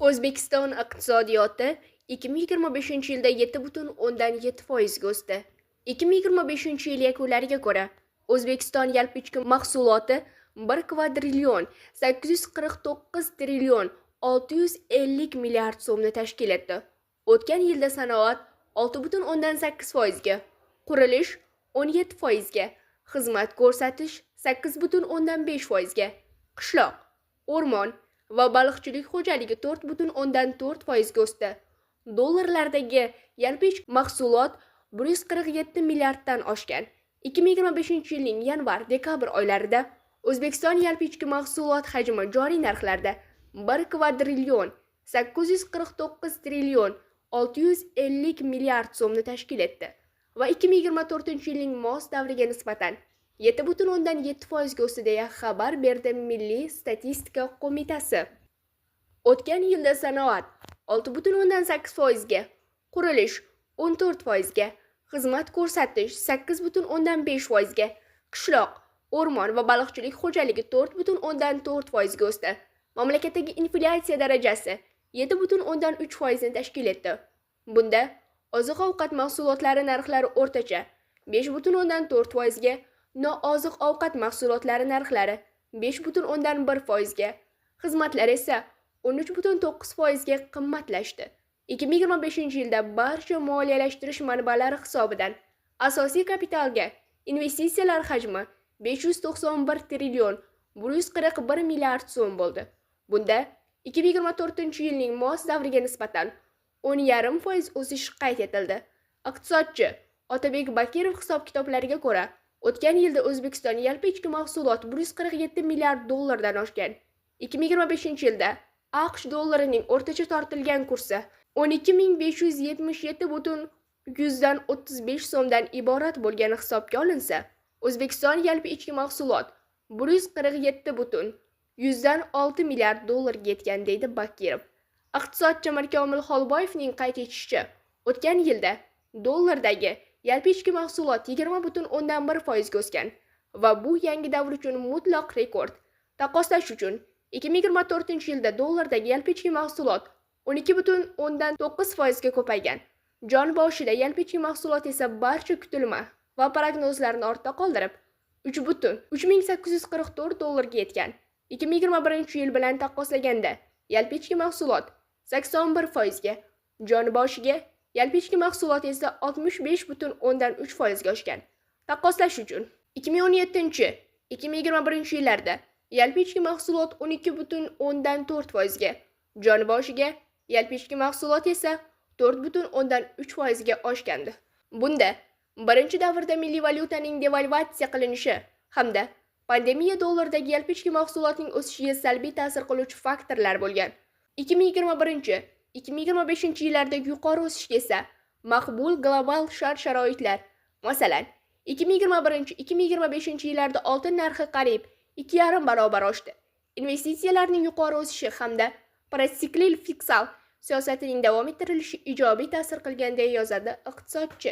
O'zbekiston iqtisodiyoti 2025-yilda 7,7% ga o'sdi. 2025 yil yakunlariga ko'ra, O'zbekiston yalpi ichki mahsuloti 1 kvadrillion 849 trillion 650 milliard so'mni tashkil etdi. O'tgan yilda sanoat 6,8% ga, qurilish 17% ga, xizmat ko'rsatish 8,5% ga, qishloq, o'rmon va baliqchilik xo'jaligi 4,4% ga o'sdi. Dollarlardagi yalpi ichki mahsulot 147 milliarddan oshgan. 2025 yilning yanvar-dekabr oylarida O'zbekiston yalpi ichki mahsulot hajmi joriy narxlarda 1 kvadrillion 849 trillion 650 milliard so'mni tashkil etdi va 2024 yilning mos davriga nisbatan 7,7% ga o'sdi deya xabar berdi Milliy statistika qo'mitasi. O'tgan yilda sanoat 6,8% ga, qurilish 14% ga, xizmat ko'rsatish 8,5% ga, qishloq, o'rmon va baliqchilik xo'jaligi 4,4% ga o'sdi. Mamlakatdagi inflyatsiya darajasi 7,3% ni tashkil etdi. Bunda oziq-ovqat mahsulotlari narxlari o'rtacha 5,4% ga, nooziq ovqat mahsulotlari narxlari 5,1% ga, xizmatlar esa 13,9% ga qimmatlashdi. 2025 yilda barcha moliyalashtirish manbalari hisobidan asosiy kapitalga investitsiyalar hajmi 591 trillion 141 milliard so'm bo'ldi. Bunda 2024 yilning mos davriga nisbatan 10,5% o'sish qayd etildi. Iqtisodchi Otabek Bakirov hisob-kitoblariga ko'ra, o'tgan yilda O'zbekiston yalpi ichki mahsulot 147 milliard dollardan oshgan. 2025 yilda AQSh dollarining o'rtacha tortilgan kursi 12.577,35 so'mdan iborat bo'lgani hisobga olinsa, O'zbekiston yalpi ichki mahsulot 147,6 milliard dollarga yetgan deydi Bakirov. Iqtisodchi Mirkomil Xolboyevning qayd etishicha, o'tgan yilda dollardagi yalpi ichki mahsulot 20,1% ga o'sgan va bu yangi davr uchun mutlaq rekord. Taqqoslash uchun 2024 yilda dollardagi yalpi ichki mahsulot 12,9% ga ko'paygan. Jon boshida yalpi ichki mahsulot esa barcha kutilma va prognozlarni ortda qoldirib 3,844 dollarga yetgan. 2021 yil bilan taqqoslaganda yalpi ichki mahsulot 81% ga, jon boshiga yalpi ichki mahsulot esa 65,3% ga oshgan. Taqqoslash uchun 2017-2021 yillarda yalpi ichki mahsulot 12,4% ga, jon boshiga yalpi ichki mahsulot esa 4,3% ga oshgandi. Bunda birinchi davrda milliy valyutaning devalvatsiya qilinishi hamda pandemiya dollardagi yalpi ichki mahsulotning o'sishiga salbiy ta'sir qiluvchi faktorlar bo'lgan. 2022-2025 yillarda yuqori o'sishga esa maqbul global shart-sharoitlar, masalan, 2021-2025 yillarda oltin narxi qariyb 2,5 barobar oshdi. Investitsiyalarning yuqori o'sishi hamda protsiklil fiskal siyosatining davom ettirilishi ijobiy ta'sir qilgan deya yozadi iqtisodchi.